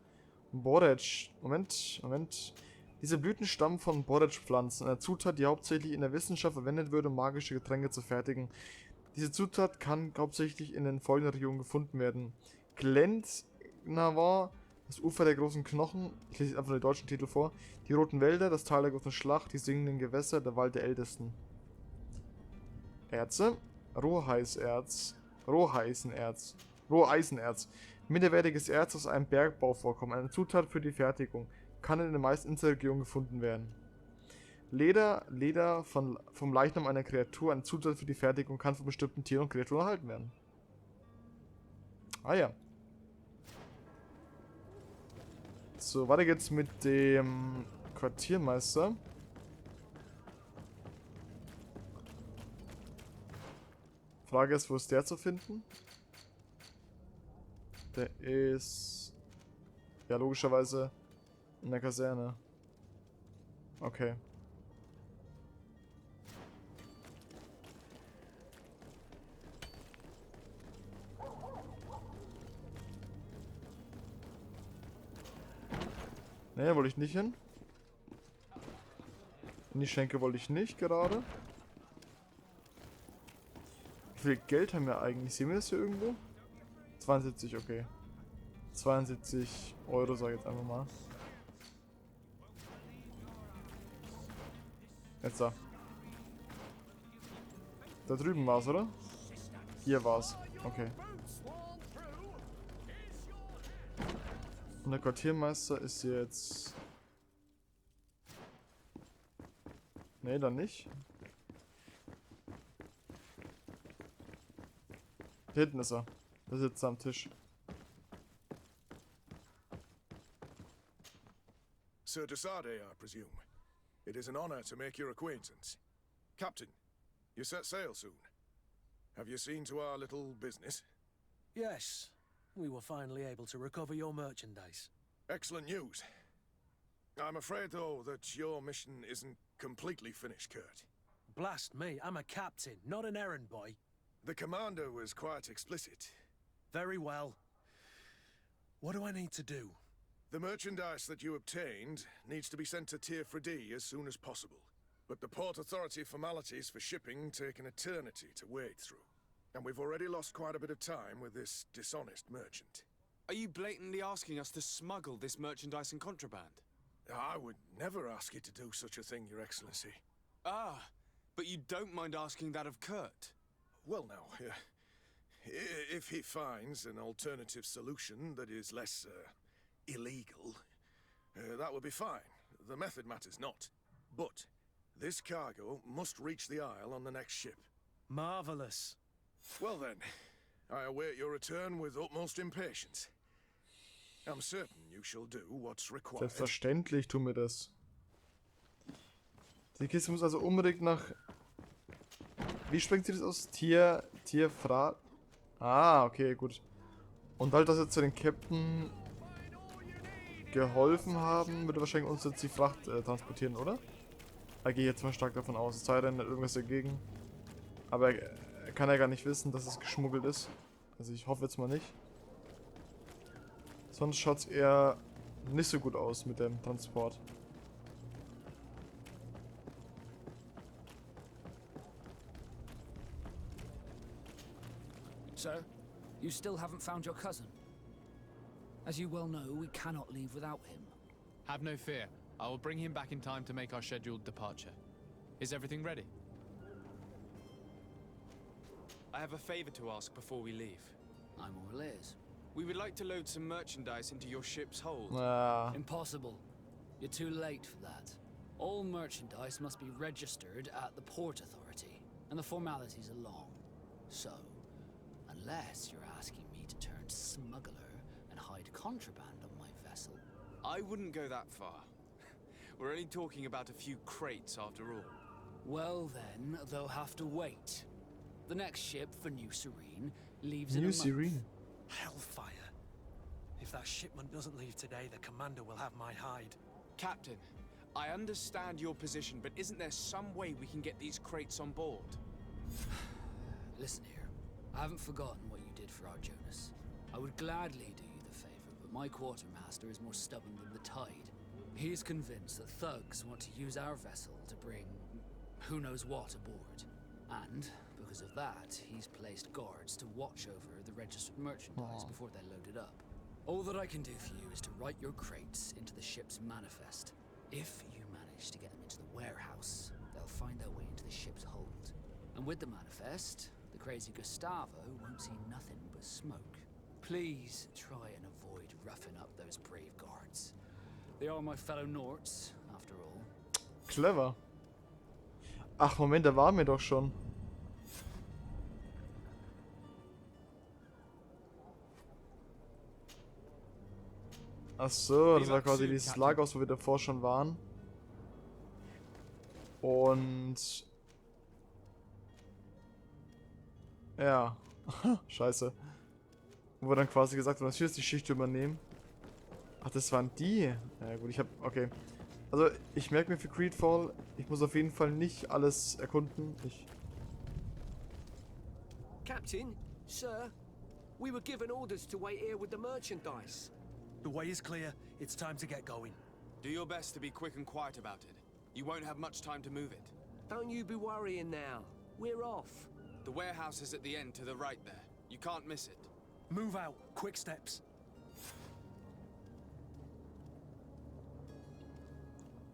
Borage. Moment. Diese Blüten stammen von Borage-Pflanzen, einer Zutat, die hauptsächlich in der Wissenschaft verwendet wird, um magische Getränke zu fertigen. Diese Zutat kann hauptsächlich in den folgenden Regionen gefunden werden. Glentnavar, das Ufer der großen Knochen, ich lese einfach den deutschen Titel vor, die roten Wälder, das Tal der großen Schlacht, die singenden Gewässer, der Wald der Ältesten. Erze, Roheisenerz, minderwertiges Erz aus einem Bergbauvorkommen, eine Zutat für die Fertigung, kann in den meisten Inselregionen gefunden werden. Leder vom Leichnam einer Kreatur, eine Zutat für die Fertigung, kann von bestimmten Tieren und Kreaturen erhalten werden. Ah ja. So, weiter geht's mit dem Quartiermeister. Frage ist, wo ist der zu finden? Der ist... ja, logischerweise in der Kaserne. Okay. Ne, wollte ich nicht hin. In die Schenke wollte ich nicht gerade. Wie viel Geld haben wir eigentlich? Sehen wir das hier irgendwo? 72, okay. 72 Euro, sag ich jetzt einfach mal. Jetzt da. Da drüben war's, oder? Hier war's. Okay. Und der Quartiermeister ist jetzt... Nee, dann nicht. Hier hinten ist er. Der sitzt am Tisch. Sir Desade, I presume. It is an honor to make your acquaintance. Captain, you set sail soon. Have you seen to our little business? Yes, we were finally able to recover your merchandise. Excellent news. I'm afraid, though, that your mission isn't completely finished, Kurt. Blast me, I'm a captain, not an errand boy. The commander was quite explicit. Very well. What do I need to do? The merchandise that you obtained needs to be sent to Tier 4D as soon as possible. But the Port Authority formalities for shipping take an eternity to wade through. And we've already lost quite a bit of time with this dishonest merchant. Are you blatantly asking us to smuggle this merchandise and contraband? I would never ask you to do such a thing, Your Excellency. Ah, but you don't mind asking that of Kurt? Well, now, if he finds an alternative solution that is less, illegal, that would be fine. The method matters not. But this cargo must reach the Isle on the next ship. Marvelous. Well then, I await your return with utmost impatience. I'm certain you shall do what's required. Selbstverständlich tun wir das. Die Kiste muss also unbedingt nach... Wie springt sie das aus? Tierfrat? Ah, okay, gut. Und halt, dass jetzt zu den Captain geholfen haben, würde wahrscheinlich uns jetzt die Fracht transportieren, oder? Da gehe ich jetzt mal stark davon aus. Es sei denn, irgendwas dagegen. Aber er kann ja gar nicht wissen, dass es geschmuggelt ist. Also ich hoffe jetzt mal nicht. Sonst schaut es eher nicht so gut aus mit dem Transport. Sir, you still haven't found your cousin. As you well know, we cannot leave without him. Have no fear. I will bring him back in time to make our scheduled departure. Is everything ready? I have a favor to ask before we leave. I'm all ears. We would like to load some merchandise into your ship's hold. Impossible. You're too late for that. All merchandise must be registered at the Port Authority, and the formalities are long. So, unless you're asking me to turn smuggler and hide contraband on my vessel. I wouldn't go that far. We're only talking about a few crates after all. Well then, they'll have to wait. The next ship for New Serene leaves in a New month. Serene? Hellfire. If that shipment doesn't leave today, the commander will have my hide. Captain, I understand your position, but isn't there some way we can get these crates on board? Listen here, I haven't forgotten what you did for our Jonas. I would gladly do you the favor, but my quartermaster is more stubborn than the tide. He is convinced that thugs want to use our vessel to bring who knows what aboard. And because of that, he's placed guards to watch over the registered merchandise before they're loaded up. All that I can do for you is to write your crates into the ship's manifest. If you manage to get them into the warehouse, they'll find their way into the ship's hold. And with the manifest, the crazy Gustavo won't see nothing but smoke. Please try and avoid roughing up those brave guards. They are my fellow Norts, after all. Clever. Ach, Moment, da waren wir doch schon. Ach so, das war quasi dieses Lagerhaus, wo wir davor schon waren. Und... Ja. Scheiße. Wo dann quasi gesagt wurde, dass wir jetzt die Schicht übernehmen. Ach, das waren die. Ja gut, ich hab... Okay. Also, ich merke mir für Greedfall, ich muss auf jeden Fall nicht alles erkunden. Captain, sir, we were given orders to wait here with the merchandise. The way is clear. It's time to get going. Do your best to be quick and quiet about it. You won't have much time to move it. Don't you be worrying now. We're off. The warehouse is at the end to the right there. You can't miss it. Move out. Quick steps.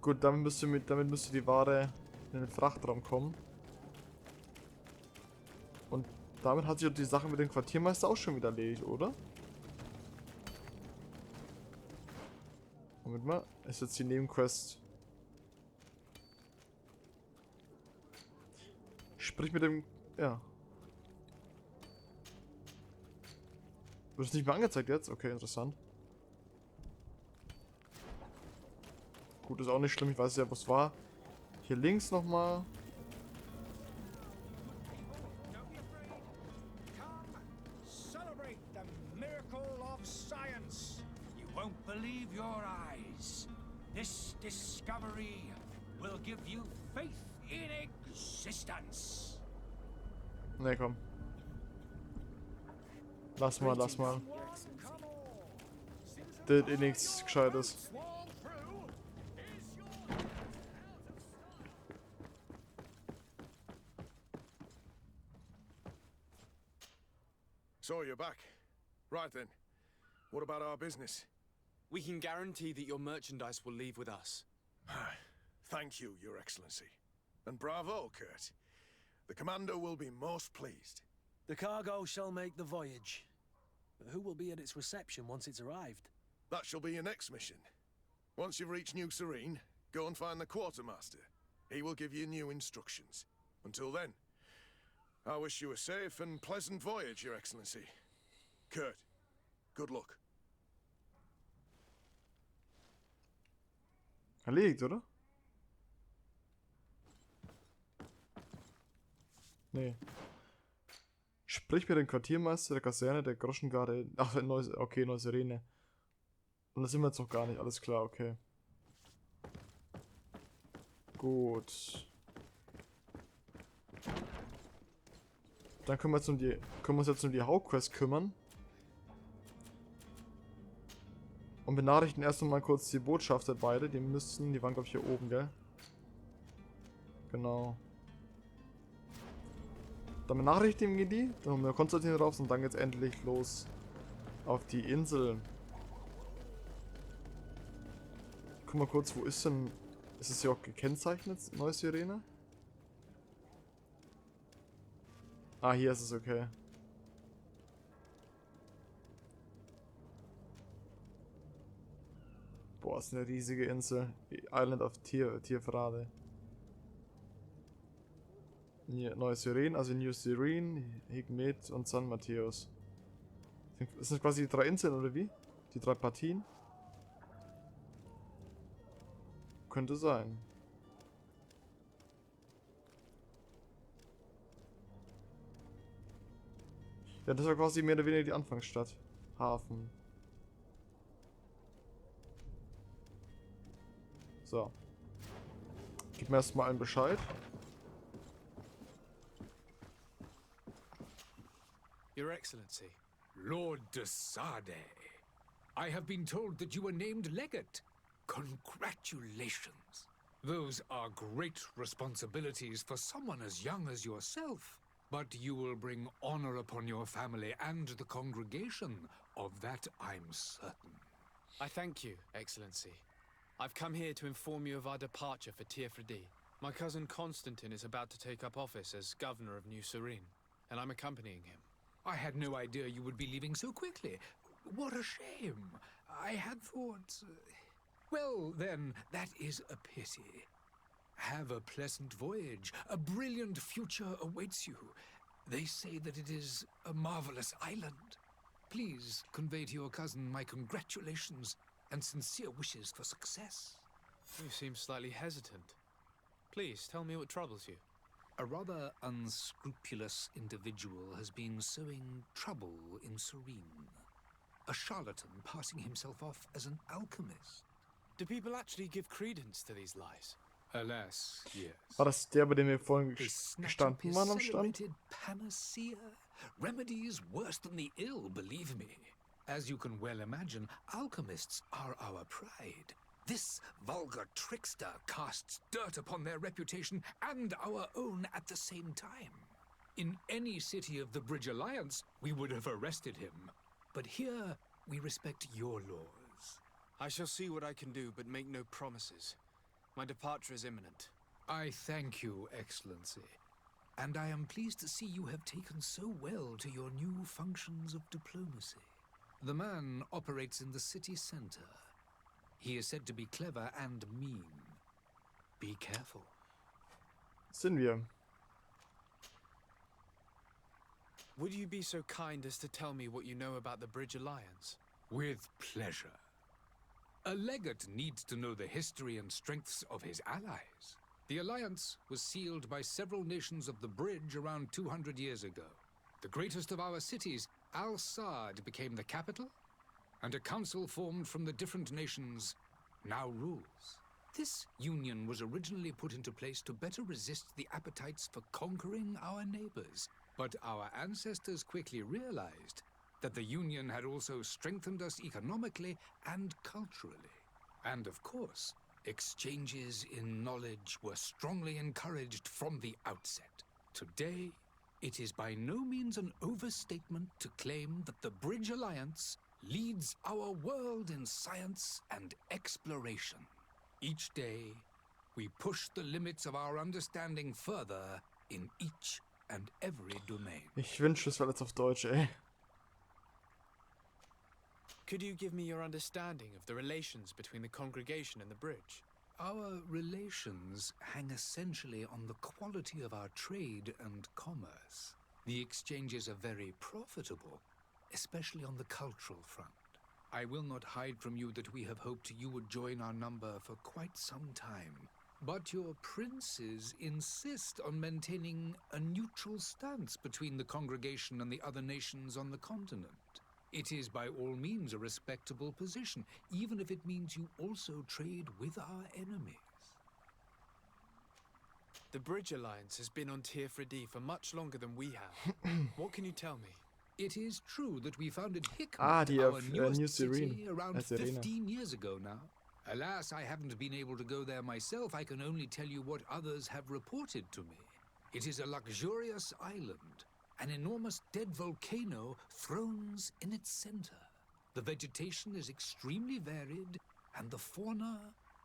Gut, damit müsste die Ware in den Frachtraum kommen. Und damit hat sich die Sache mit dem Quartiermeister auch schon wieder erledigt, oder? Moment mal, ist jetzt die Nebenquest. Sprich mit dem... Ja. Wird es nicht mehr angezeigt jetzt? Okay, interessant. Gut, ist auch nicht schlimm, ich weiß ja, was war. Hier links nochmal. Celebrate the miracle of science. You won't believe your eyes. This discovery will give you faith in existence. Ne, komm. Lass mal. Das ist nichts Gescheites. So you're back. Right then. What about our business? We can guarantee that your merchandise will leave with us. Thank you, Your Excellency. And bravo, Kurt. The commander will be most pleased. The cargo shall make the voyage. But who will be at its reception once it's arrived? That shall be your next mission. Once you've reached New Serene, go and find the quartermaster. He will give you new instructions. Until then, I wish you a safe and pleasant voyage, Your Excellency. Kurt, good luck. Erledigt, oder? Nee. Sprich mit dem Quartiermeister der Kaserne der Groschengarde. Ach, okay, neue Sirene. Und da sind wir jetzt noch gar nicht. Alles klar, okay. Gut. Dann können wir uns jetzt um die Hauptquest kümmern. Und benachrichtigen erst noch mal kurz die Botschafter beide. Die waren glaube ich hier oben, gell? Genau. Dann benachrichtigen wir die. Dann haben wir Konstantin drauf und dann geht's endlich los auf die Insel. Guck mal kurz, wo ist denn... Ist es hier auch gekennzeichnet, neue Sirene? Ah, hier ist es okay. Boah, ist eine riesige Insel. Die Island of Tierverrate. Hier, neue Sirene, also New Serene, Higmet und San Mateos. Das sind quasi die 3 Inseln, oder wie? Die 3 Partien? Könnte sein. Ja, das war quasi mehr oder weniger die Anfangsstadt. Hafen. So. Gib mir erstmal einen Bescheid. Your Excellency. Lord de Sade, I have been told that you were named Legate. Congratulations. Those are great responsibilities for someone as young as yourself. But you will bring honor upon your family and the congregation. Of that I'm certain. I thank you, Excellency. I've come here to inform you of our departure for Tierfredi. My cousin Constantine is about to take up office as governor of New Serene, and I'm accompanying him. I had no idea you would be leaving so quickly. What a shame. I had thought... Well, then, that is a pity. Have a pleasant voyage. A brilliant future awaits you. They say that it is a marvelous island. Please convey to your cousin my congratulations and sincere wishes for success. You seem slightly hesitant. Please, tell me what troubles you. A rather unscrupulous individual has been sowing trouble in Serene. A charlatan passing himself off as an alchemist. Do people actually give credence to these lies? Alas, yes. War das der, bei dem wir vorhin They snatch up gestanden his waren am Stand? celebrated panacea. Remedies worse than the ill, believe me. As you can well imagine, alchemists are our pride. This vulgar trickster casts dirt upon their reputation and our own at the same time. In any city of the Bridge Alliance, we would have arrested him. But here, we respect your laws. I shall see what I can do, but make no promises. My departure is imminent. I thank you, Excellency. And I am pleased to see you have taken so well to your new functions of diplomacy. The man operates in the city center. He is said to be clever and mean. Be careful. Sind wir. Would you be so kind as to tell me what you know about the Bridge Alliance? With pleasure. A legate needs to know the history and strengths of his allies. The alliance was sealed by several nations of the Bridge around 200 years ago. The greatest of our cities, Al-Sad, became the capital, and a council formed from the different nations now rules. This union was originally put into place to better resist the appetites for conquering our neighbors, but our ancestors quickly realized that the union had also strengthened us economically and culturally. And of course, exchanges in knowledge were strongly encouraged from the outset. Today, it is by no means an overstatement to claim that the Bridge Alliance leads our world in science and exploration. Each day, we push the limits of our understanding further in each and every domain. Ich wünsche, es war jetzt auf Deutsch, ey. Could you give me your understanding of the relations between the congregation and the bridge? Our relations hang essentially on the quality of our trade and commerce. The exchanges are very profitable, especially on the cultural front. I will not hide from you that we have hoped you would join our number for quite some time. But your princes insist on maintaining a neutral stance between the congregation and the other nations on the continent. It is by all means a respectable position, even if it means you also trade with our enemies. The Bridge Alliance has been on Tier 3D for much longer than we have. What can you tell me? It is true that we founded Hickman, our newest city, around 15 years ago now. Alas, I haven't been able to go there myself. I can only tell you what others have reported to me. It is a luxurious island. An enormous dead volcano thrones in its center. The vegetation is extremely varied, and the fauna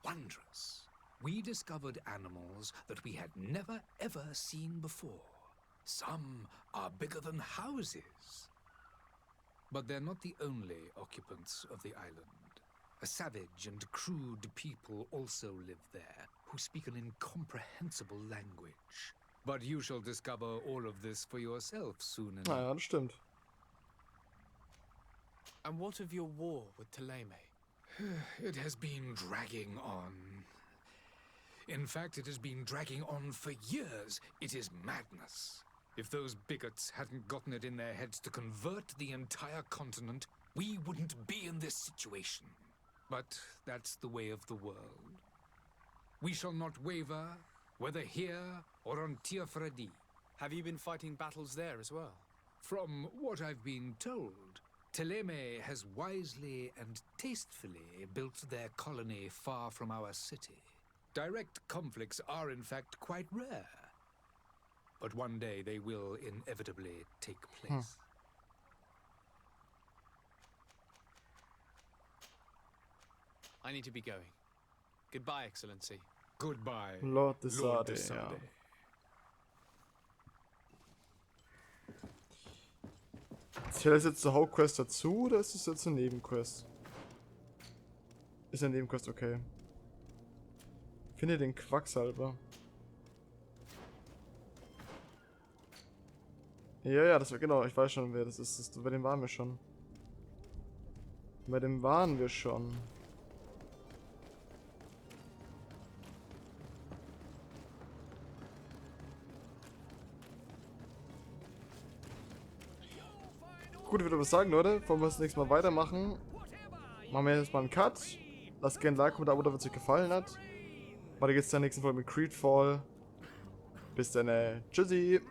wondrous. We discovered animals that we had never ever seen before. Some are bigger than houses. But they're not the only occupants of the island. A savage and crude people also live there, who speak an incomprehensible language. But you shall discover all of this for yourself soon enough. Ja, das stimmt. And what of your war with Thélème? It has been dragging on. In fact, it has been dragging on for years. It is madness. If those bigots hadn't gotten it in their heads to convert the entire continent, we wouldn't be in this situation. But that's the way of the world. We shall not waver, whether here or on Tier 3D. Have you been fighting battles there as well? From what I've been told, Thélème has wisely and tastefully built their colony far from our city. Direct conflicts are in fact quite rare. But one day they will inevitably take place. I need to be going. Goodbye, Excellency. Goodbye, Lord de Lord de Sade, ja. Sade. Zählt das jetzt zur Hauptquest dazu, oder ist es jetzt eine Nebenquest? Ist eine Nebenquest, okay. Finde den Quacksalber. Ja, das war genau, ich weiß schon, wer das ist. Bei dem waren wir schon. Bei dem waren wir schon. Gut, ich würde aber sagen, Leute, bevor wir das nächste Mal weitermachen, machen wir jetzt mal einen Cut. Lasst gerne ein Like und ein Abo da, wenn es euch gefallen hat. Weiter geht's in der nächsten Folge mit Greedfall. Bis dann, tschüssi!